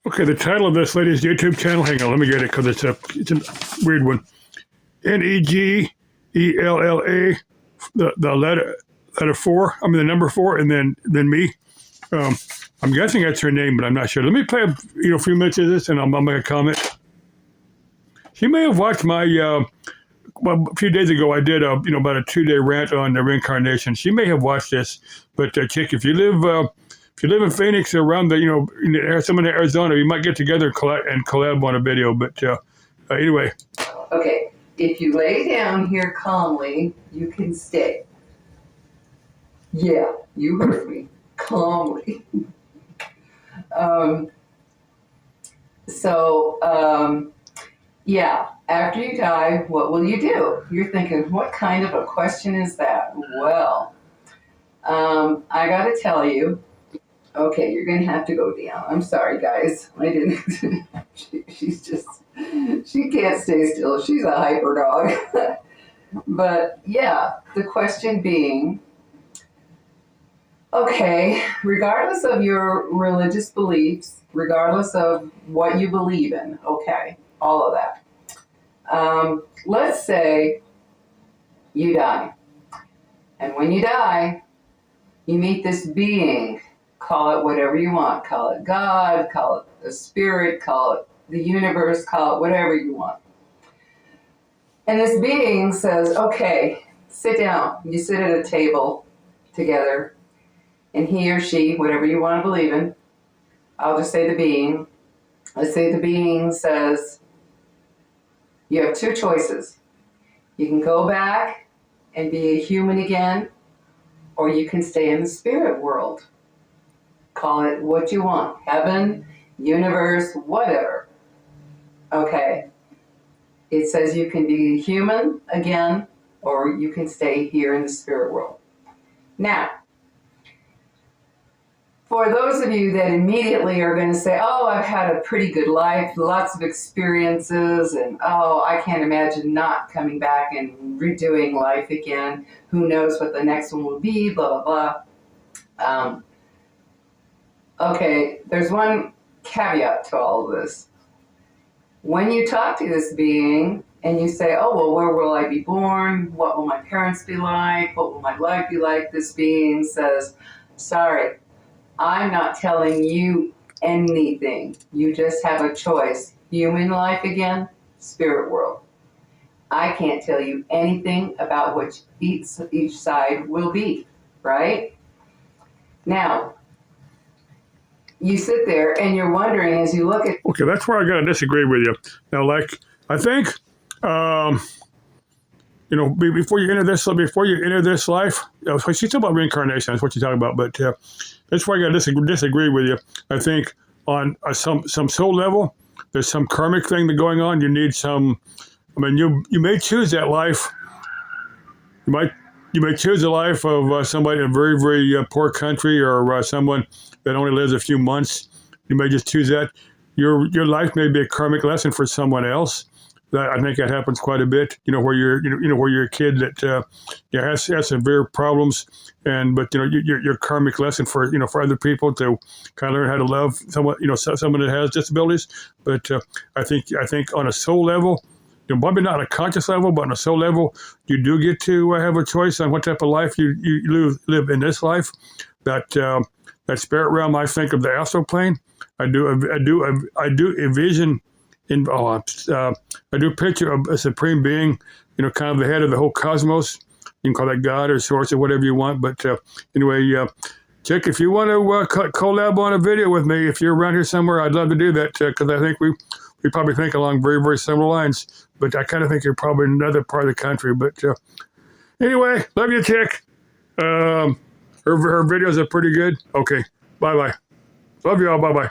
Okay, the title of this lady's YouTube channel, hang on, let me get it because it's a weird one. Negella, the letter 4, I mean the number 4, and then me. I'm guessing that's her name, but I'm not sure. Let me play a few minutes of this, and I'll make a comment. She may have watched my well, a few days ago I did about a 2-day rant on the reincarnation. She may have watched this, but chick, if you live in Phoenix or around someone in Arizona, you might get together and collab on a video. But anyway. Okay, if you lay down here calmly, you can stay. Yeah, you heard me. Calmly. Yeah, after you die, what will you do? You're thinking, what kind of a question is that? Well, I got to tell you, okay, you're going to have to go down. I'm sorry, guys. I didn't. She can't stay still. She's a hyper dog. But yeah, the question being, okay, regardless of your religious beliefs, regardless of what you believe in, okay, all of that. Let's say you die. And when you die, you meet this being. Call it whatever you want. Call it God, call it a spirit, call it the universe, call it whatever you want. And this being says, okay, sit down. You sit at a table together, and he or she, whatever you want to believe in, I'll just say the being. Let's say the being says, you have 2 choices. You can go back and be a human again, or you can stay in the spirit world. Call it what you want, heaven, universe, whatever. Okay. It says you can be human again, or you can stay here in the spirit world. Now, for those of you that immediately are going to say, oh, I've had a pretty good life, lots of experiences, and oh, I can't imagine not coming back and redoing life again. Who knows what the next one will be, blah, blah, blah. Okay, there's one caveat to all of this. When you talk to this being and you say, oh, well, where will I be born? What will my parents be like? What will my life be like? This being says, sorry, I'm not telling you anything. You just have a choice. Human life again, spirit world. I can't tell you anything about which each side will be, right? Now, you sit there and you're wondering as you look at... Okay, that's where I got to disagree with you. Now, I think, before you enter this life, she's talking about reincarnation. That's what you're talking about. But that's where I got to disagree with you. I think on some soul level, there's some karmic thing that's going on. You need some. I mean, you may choose that life. You may choose the life of somebody in a very, very poor country, or someone that only lives a few months. You may just choose that. Your life may be a karmic lesson for someone else. That I think that happens quite a bit. Where you're a kid that has severe problems, but your karmic lesson for other people to kind of learn how to love someone someone that has disabilities. But I think on a soul level, probably not on a conscious level, but on a soul level, you do get to have a choice on what type of life you live in this life. That spirit realm, I think of the astral plane. I do envision. I do picture a supreme being, kind of the head of the whole cosmos. You can call that God or source or whatever you want. But anyway, Chick, if you want to collab on a video with me, if you're around here somewhere, I'd love to do that because I think we probably think along very, very similar lines. But I kind of think you're probably in another part of the country. But anyway, love you, Chick. Her videos are pretty good. Okay, bye-bye. Love you all. Bye-bye.